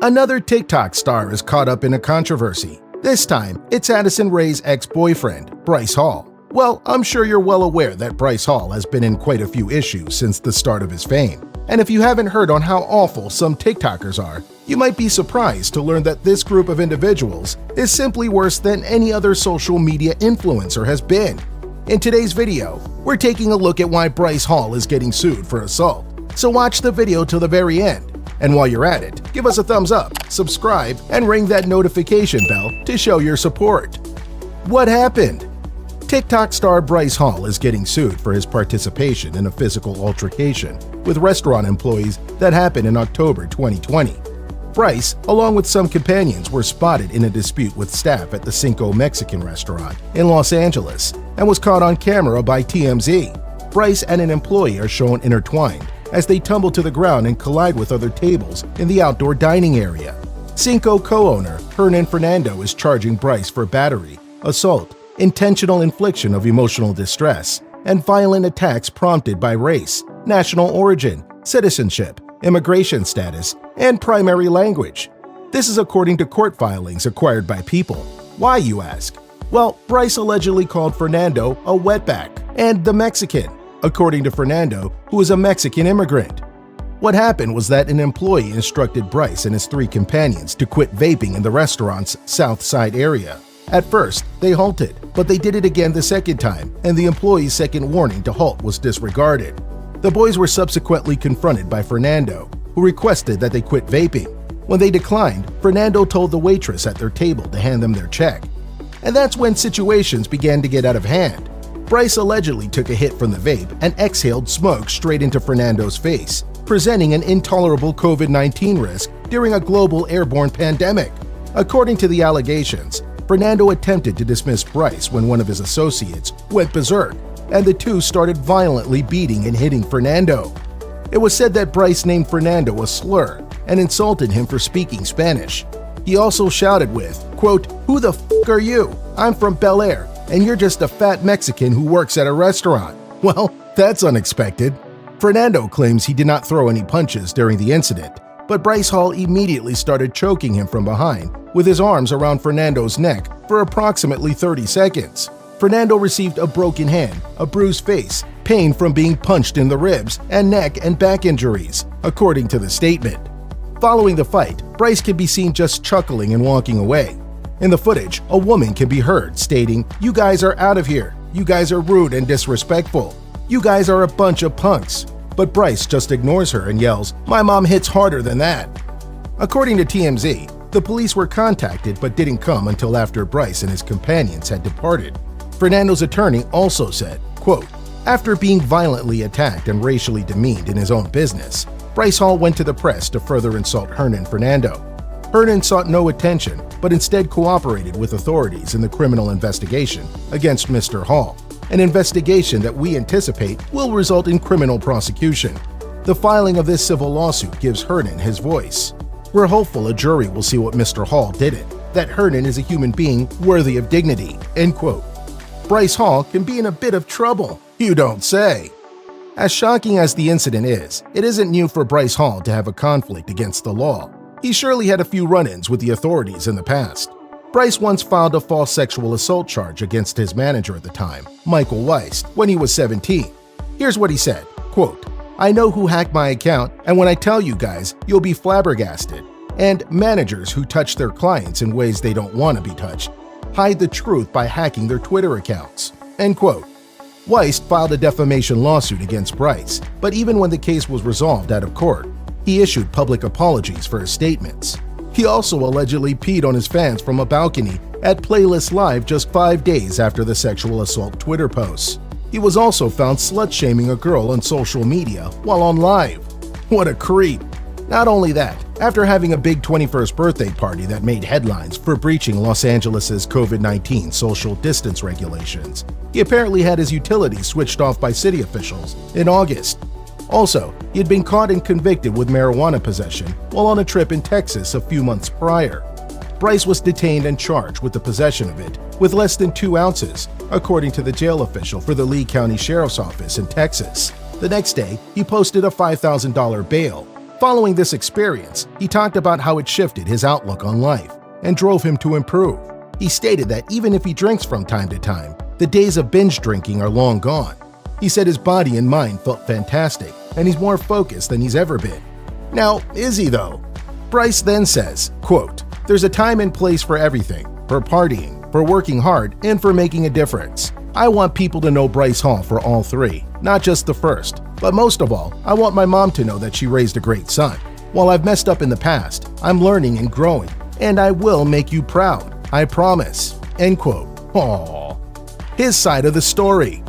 Another TikTok star is caught up in a controversy. This time, it's Addison Rae's ex-boyfriend, Bryce Hall. Well, I'm sure you're well aware that Bryce Hall has been in quite a few issues since the start of his fame. And if you haven't heard on how awful some TikTokers are, you might be surprised to learn that this group of individuals is simply worse than any other social media influencer has been. In today's video, we're taking a look at why Bryce Hall is getting sued for assault. So watch the video till the very end. And while you're at it, give us a thumbs up, subscribe, and ring that notification bell to show your support. What happened? TikTok star Bryce Hall is getting sued for his participation in a physical altercation with restaurant employees that happened in October 2020. Bryce, along with some companions, were spotted in a dispute with staff at the Cinco Mexican restaurant in Los Angeles and was caught on camera by TMZ. Bryce and an employee are shown intertwined as they tumble to the ground and collide with other tables in the outdoor dining area. Cinco co-owner Hernan Fernando is charging Bryce for battery, assault, intentional infliction of emotional distress, and violent attacks prompted by race, national origin, citizenship, immigration status, and primary language. This is according to court filings acquired by People. Why, you ask? Well, Bryce allegedly called Fernando a wetback and the Mexican, according to Fernando, who is a Mexican immigrant. What happened was that an employee instructed Bryce and his three companions to quit vaping in the restaurant's South Side area. At first, they halted, but they did it again the second time, and the employee's second warning to halt was disregarded. The boys were subsequently confronted by Fernando, who requested that they quit vaping. When they declined, Fernando told the waitress at their table to hand them their check. And that's when situations began to get out of hand. Bryce allegedly took a hit from the vape and exhaled smoke straight into Fernando's face, presenting an intolerable COVID-19 risk during a global airborne pandemic. According to the allegations, Fernando attempted to dismiss Bryce when one of his associates went berserk, and the two started violently beating and hitting Fernando. It was said that Bryce named Fernando a slur and insulted him for speaking Spanish. He also shouted with, quote, "Who the f*** are you? I'm from Bel Air, and you're just a fat Mexican who works at a restaurant." Well, that's unexpected. Fernando claims he did not throw any punches during the incident, but Bryce Hall immediately started choking him from behind with his arms around Fernando's neck for approximately 30 seconds. Fernando received a broken hand, a bruised face, pain from being punched in the ribs, and neck and back injuries, according to the statement. Following the fight, Bryce can be seen just chuckling and walking away. In the footage, a woman can be heard stating, "You guys are out of here. You guys are rude and disrespectful. You guys are a bunch of punks." But Bryce just ignores her and yells, "My mom hits harder than that." According to TMZ, the police were contacted but didn't come until after Bryce and his companions had departed. Fernando's attorney also said, quote, "After being violently attacked and racially demeaned in his own business, Bryce Hall went to the press to further insult Hernan Fernando. Hernan sought no attention, but instead cooperated with authorities in the criminal investigation against Mr. Hall, an investigation that we anticipate will result in criminal prosecution. The filing of this civil lawsuit gives Hernan his voice. We're hopeful a jury will see what Mr. Hall did it, that Hernan is a human being worthy of dignity." End quote. Bryce Hall can be in a bit of trouble, you don't say. As shocking as the incident is, it isn't new for Bryce Hall to have a conflict against the law. He surely had a few run-ins with the authorities in the past. Bryce once filed a false sexual assault charge against his manager at the time, Michael Weist, when he was 17. Here's what he said, quote, "I know who hacked my account, and when I tell you guys, you'll be flabbergasted. And managers who touch their clients in ways they don't want to be touched hide the truth by hacking their Twitter accounts." End quote. Weist filed a defamation lawsuit against Bryce, but even when the case was resolved out of court, he issued public apologies for his statements. He also allegedly peed on his fans from a balcony at Playlist Live just 5 days after the sexual assault Twitter posts. He was also found slut-shaming a girl on social media while on live. What a creep! Not only that, after having a big 21st birthday party that made headlines for breaching Los Angeles' COVID-19 social distance regulations, he apparently had his utilities switched off by city officials in August. Also, he had been caught and convicted with marijuana possession while on a trip in Texas a few months prior. Bryce was detained and charged with the possession of it with less than 2 ounces, according to the jail official for the Lee County Sheriff's Office in Texas. The next day, he posted a $5,000 bail. Following this experience, he talked about how it shifted his outlook on life and drove him to improve. He stated that even if he drinks from time to time, the days of binge drinking are long gone. He said his body and mind felt fantastic, and he's more focused than he's ever been. Now, is he though? Bryce then says, quote, "There's a time and place for everything, for partying, for working hard, and for making a difference. I want people to know Bryce Hall for all three, not just the first. But most of all, I want my mom to know that she raised a great son. While I've messed up in the past, I'm learning and growing, and I will make you proud. I promise." End quote. Aww. His side of the story.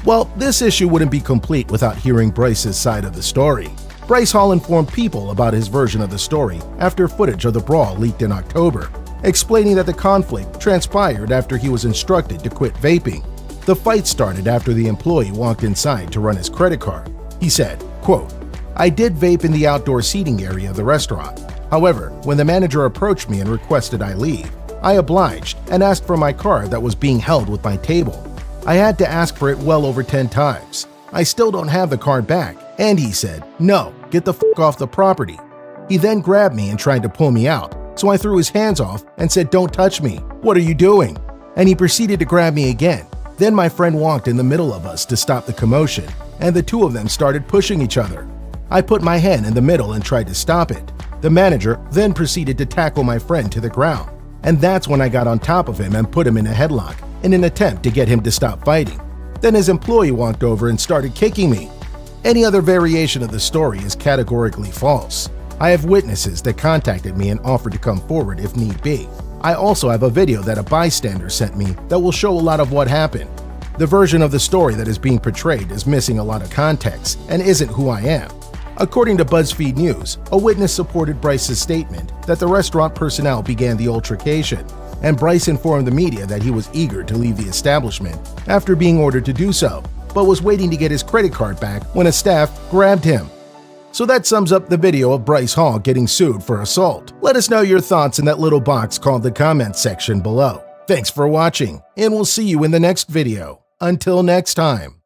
Well, this issue wouldn't be complete without hearing Bryce's side of the story. Bryce Hall informed people about his version of the story after footage of the brawl leaked in October, explaining that the conflict transpired after he was instructed to quit vaping. The fight started after the employee walked inside to run his credit card. He said, quote, "I did vape in the outdoor seating area of the restaurant. However, when the manager approached me and requested I leave, I obliged and asked for my card that was being held with my table. I had to ask for it well over 10 times. I still don't have the card back, and he said, 'No, get the fuck off the property.' He then grabbed me and tried to pull me out, so I threw his hands off and said, 'Don't touch me. What are you doing?' And he proceeded to grab me again. Then my friend walked in the middle of us to stop the commotion, and the two of them started pushing each other. I put my hand in the middle and tried to stop it. The manager then proceeded to tackle my friend to the ground, and that's when I got on top of him and put him in a headlock in an attempt to get him to stop fighting. Then his employee walked over and started kicking me." Any other variation of the story is categorically false. I have witnesses that contacted me and offered to come forward if need be. I also have a video that a bystander sent me that will show a lot of what happened. The version of the story that is being portrayed is missing a lot of context and isn't who I am. According to BuzzFeed News, a witness supported Bryce's statement that the restaurant personnel began the altercation, and Bryce informed the media that he was eager to leave the establishment after being ordered to do so, but was waiting to get his credit card back when a staff grabbed him. So that sums up the video of Bryce Hall getting sued for assault. Let us know your thoughts in that little box called the comments section below. Thanks for watching, and we'll see you in the next video. Until next time.